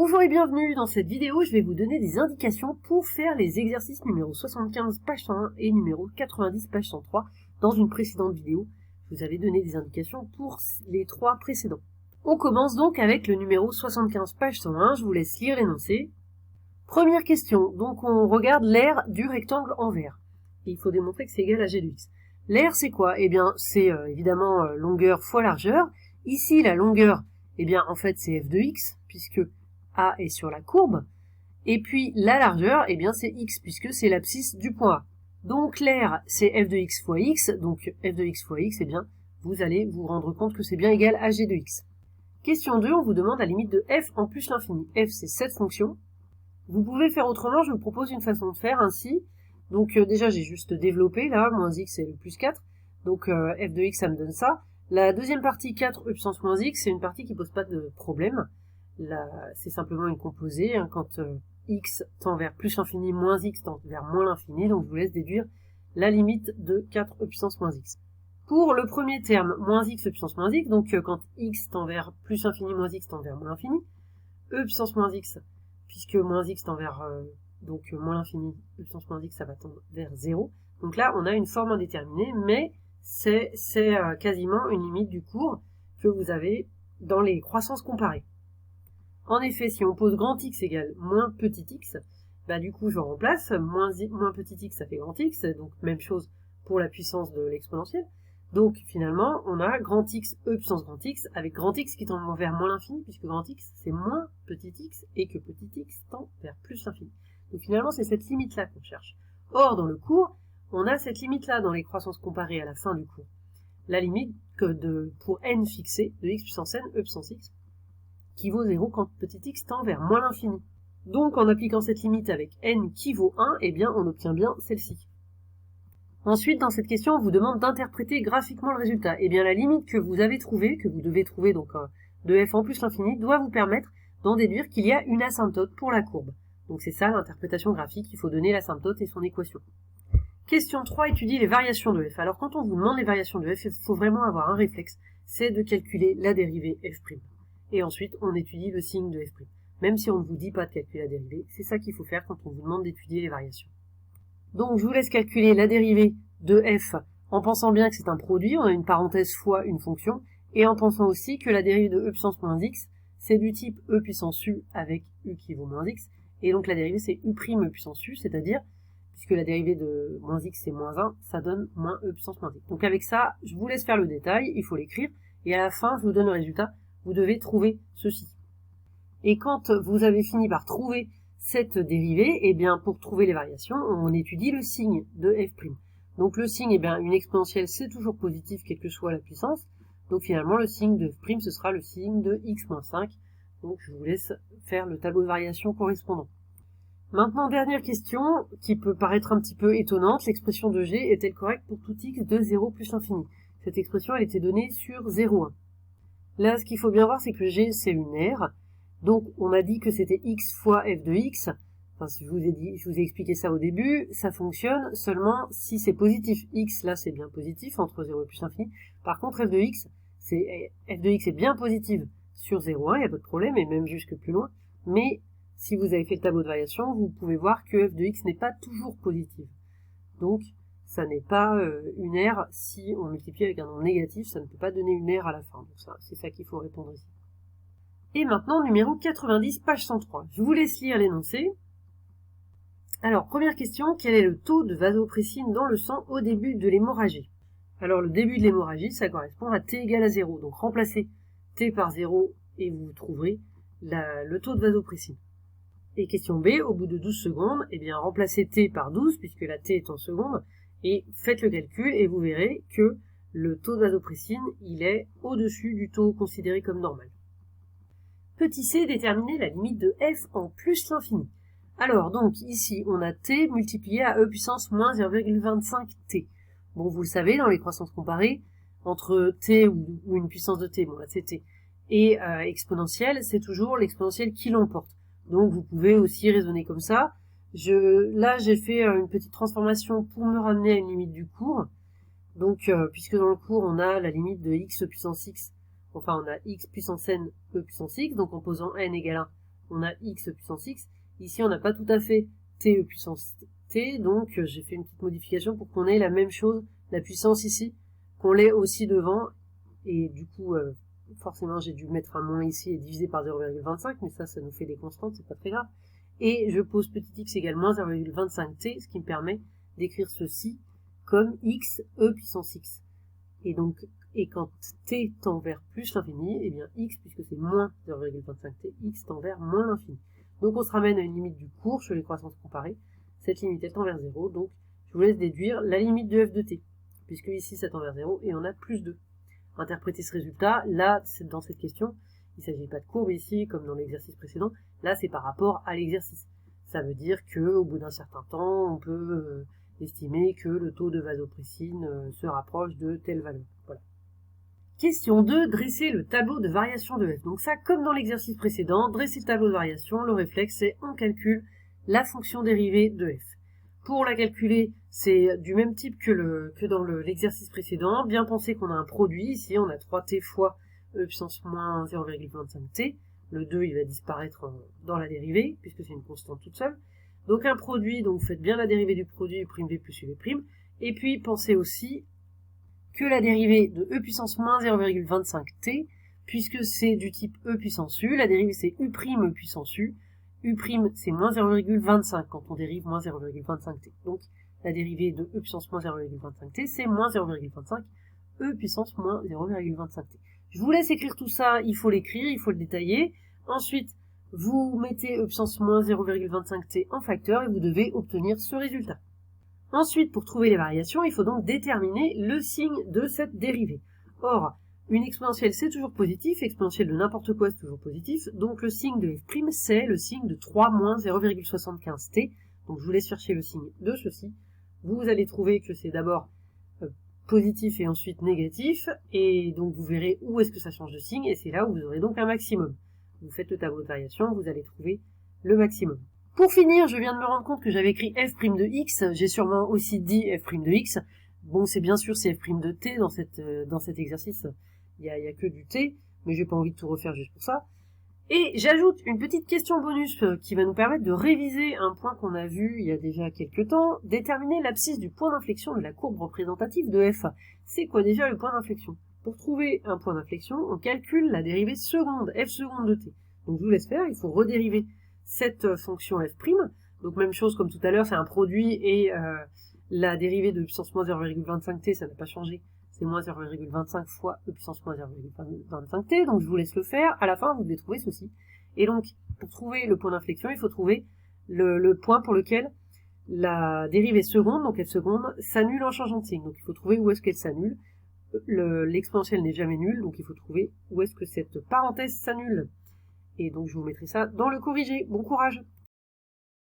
Bonjour et bienvenue. Dans cette vidéo, je vais vous donner des indications pour faire les exercices numéro 75 page 101 et numéro 90 page 103. Dans une précédente vidéo, je vous avais donné des indications pour les trois précédents. On commence donc avec le numéro 75 page 101. Je vous laisse lire l'énoncé. Première question. Donc on regarde l'aire du rectangle en vert. Et il faut démontrer que c'est égal à g de x. L'aire c'est quoi? Eh bien c'est évidemment longueur fois largeur. Ici la longueur, eh bien en fait c'est f de x puisque A est sur la courbe, et puis la largeur, eh bien c'est x, puisque c'est l'abscisse du point A. Donc l'aire, c'est f de x fois x, donc f de x fois x, eh bien, vous allez vous rendre compte que c'est bien égal à g de x. Question 2, on vous demande la limite de f en plus l'infini. F, c'est cette fonction. Vous pouvez faire autrement, je vous propose une façon de faire ainsi. Donc déjà, j'ai juste développé, là, moins x, c'est le plus 4. Donc f de x, ça me donne ça. La deuxième partie, 4e puissance moins x, c'est une partie qui pose pas de problème. C'est simplement une composée, hein, quand x tend vers plus l'infini, moins x tend vers moins l'infini, donc je vous laisse déduire la limite de 4e puissance moins x. Pour le premier terme, moins x puissance moins x, donc quand x tend vers plus l'infini, moins x tend vers moins l'infini, e puissance moins x, puisque moins x tend vers moins l'infini, e puissance moins x, ça va tendre vers 0. Donc là, on a une forme indéterminée, mais c'est quasiment une limite du cours que vous avez dans les croissances comparées. En effet, si on pose grand x égale moins petit x, bah du coup je remplace, moins petit x ça fait grand x, donc même chose pour la puissance de l'exponentielle. Donc finalement on a grand x e puissance grand x avec grand x qui tend vers moins l'infini, puisque grand x c'est moins petit x et que petit x tend vers plus l'infini. Donc finalement c'est cette limite là qu'on cherche. Or dans le cours, on a cette limite là dans les croissances comparées à la fin du cours. La limite pour n fixée de x puissance n e puissance x, qui vaut 0 quand petit x tend vers moins l'infini. Donc en appliquant cette limite avec n qui vaut 1, eh bien on obtient bien celle-ci. Ensuite, dans cette question, on vous demande d'interpréter graphiquement le résultat. Eh bien la limite que vous avez trouvée, que vous devez trouver donc de f en plus l'infini, doit vous permettre d'en déduire qu'il y a une asymptote pour la courbe. Donc c'est ça l'interprétation graphique, il faut donner l'asymptote et son équation. Question 3, étudier les variations de f. Alors quand on vous demande les variations de f, il faut vraiment avoir un réflexe, c'est de calculer la dérivée f'. Et ensuite on étudie le signe de f'. Même si on ne vous dit pas de calculer la dérivée, c'est ça qu'il faut faire quand on vous demande d'étudier les variations. Donc je vous laisse calculer la dérivée de f en pensant bien que c'est un produit, on a une parenthèse fois une fonction, et en pensant aussi que la dérivée de e puissance moins x, c'est du type e puissance u avec u qui vaut moins x, et donc la dérivée c'est u' e puissance u, c'est-à-dire, puisque la dérivée de moins x c'est moins 1, ça donne moins e puissance moins x. Donc avec ça, je vous laisse faire le détail, il faut l'écrire, et à la fin je vous donne le résultat. Vous devez trouver ceci. Et quand vous avez fini par trouver cette dérivée, eh bien pour trouver les variations, on étudie le signe de f'. Donc le signe, eh bien une exponentielle c'est toujours positif quelle que soit la puissance. Donc finalement le signe de f', ce sera le signe de x-5. Donc je vous laisse faire le tableau de variation correspondant. Maintenant, dernière question, qui peut paraître un petit peu étonnante, l'expression de g est-elle correcte pour tout x de 0 plus l'infini? Cette expression elle était donnée sur 0,1. Là, ce qu'il faut bien voir, c'est que g, c'est une aire. Donc, on a dit que c'était x fois f de x. Enfin, je vous ai expliqué ça au début. Ça fonctionne seulement si c'est positif. X, là, c'est bien positif, entre 0 et plus l'infini. Par contre, f de x est bien positive sur 0,1, il n'y a pas de problème, et même jusque plus loin. Mais, si vous avez fait le tableau de variation, vous pouvez voir que f de x n'est pas toujours positive. Donc, ça n'est pas une aire, si on multiplie avec un nombre négatif, ça ne peut pas donner une aire à la fin. Donc c'est ça qu'il faut répondre ici. Et maintenant, numéro 90, page 103. Je vous laisse lire l'énoncé. Alors, première question, quel est le taux de vasopressine dans le sang au début de l'hémorragie? Alors, le début de l'hémorragie, ça correspond à t égale à 0. Donc, remplacez t par 0 et vous trouverez le taux de vasopressine. Et question B, au bout de 12 secondes, eh bien, remplacez t par 12, puisque la t est en secondes, et faites le calcul et vous verrez que le taux de vasopressine, il est au-dessus du taux considéré comme normal. Petit c, déterminer la limite de f en plus l'infini. Alors donc ici on a t multiplié à e puissance moins 0,25t. Bon, vous le savez, dans les croissances comparées, entre t ou une puissance de t, bon là c'est t, et exponentielle, c'est toujours l'exponentielle qui l'emporte. Donc vous pouvez aussi raisonner comme ça. Là, j'ai fait une petite transformation pour me ramener à une limite du cours. Donc, puisque dans le cours, on a la limite de x puissance x, enfin, on a x puissance n, e puissance x, donc en posant n égale 1, on a x puissance x. Ici, on n'a pas tout à fait t puissance t, donc j'ai fait une petite modification pour qu'on ait la même chose, la puissance ici, qu'on l'ait aussi devant, et du coup, forcément, j'ai dû mettre un moins ici et diviser par 0,25, mais ça nous fait des constantes, c'est pas très grave. Et je pose petit x égale moins 0,25t, ce qui me permet d'écrire ceci comme x puissance x. Et donc, quand t tend vers plus l'infini, et bien x, puisque c'est moins 0,25t, x tend vers moins l'infini. Donc on se ramène à une limite du cours sur les croissances comparées. Cette limite elle tend vers 0, donc je vous laisse déduire la limite de f de t, puisque ici ça tend vers 0 et on a plus 2. Interpréter ce résultat, là, dans cette question, il ne s'agit pas de courbe ici, comme dans l'exercice précédent, là c'est par rapport à l'exercice. Ça veut dire qu'au bout d'un certain temps, on peut estimer que le taux de vasopressine se rapproche de telle valeur. Voilà. Question 2, dresser le tableau de variation de f. Donc ça, comme dans l'exercice précédent, dresser le tableau de variation, le réflexe, c'est on calcule la fonction dérivée de f. Pour la calculer, c'est du même type que dans l'exercice précédent. Bien penser qu'on a un produit. Ici, on a 3t fois e puissance moins 0,25t. Le 2, il va disparaître dans la dérivée, puisque c'est une constante toute seule. Donc un produit, donc vous faites bien la dérivée du produit u'v plus uv'. Et puis, pensez aussi que la dérivée de e puissance moins 0,25t, puisque c'est du type e puissance u, la dérivée c'est u' e puissance u. U' c'est moins 0,25 quand on dérive moins 0,25t. Donc la dérivée de e puissance moins 0,25t, c'est moins 0,25 e puissance moins 0,25t. Je vous laisse écrire tout ça, il faut l'écrire, il faut le détailler. Ensuite, vous mettez e puissance moins 0,25t en facteur et vous devez obtenir ce résultat. Ensuite, pour trouver les variations, il faut donc déterminer le signe de cette dérivée. Or, une exponentielle, c'est toujours positif, exponentielle de n'importe quoi, c'est toujours positif, donc le signe de f', c'est le signe de 3 moins 0,75t, donc je vous laisse chercher le signe de ceci. Vous allez trouver que c'est d'abord positif et ensuite négatif, et donc vous verrez où est-ce que ça change de signe, et c'est là où vous aurez donc un maximum. Vous faites le tableau de variation, vous allez trouver le maximum. Pour finir, je viens de me rendre compte que j'avais écrit f' de x, j'ai sûrement aussi dit f' de x. Bon, c'est bien sûr c'est f' de t dans cet exercice. Il y a que du t, mais j'ai pas envie de tout refaire juste pour ça. Et j'ajoute une petite question bonus qui va nous permettre de réviser un point qu'on a vu il y a déjà quelques temps, déterminer l'abscisse du point d'inflexion de la courbe représentative de f. C'est quoi déjà le point d'inflexion? Pour trouver un point d'inflexion, on calcule la dérivée seconde, f seconde de t. Donc je vous laisse faire, il faut redériver cette fonction f'. Donc même chose comme tout à l'heure, c'est un produit et la dérivée de puissance moins 0,25t, ça n'a pas changé. C'est moins 0,25 fois e puissance moins 0,25t, donc je vous laisse le faire. À la fin, vous devez trouver ceci. Et donc, pour trouver le point d'inflexion, il faut trouver le point pour lequel la dérivée seconde, donc f seconde, s'annule en changeant de signe. Donc il faut trouver où est-ce qu'elle s'annule. L'exponentielle n'est jamais nulle, donc il faut trouver où est-ce que cette parenthèse s'annule. Et donc je vous mettrai ça dans le corrigé. Bon courage!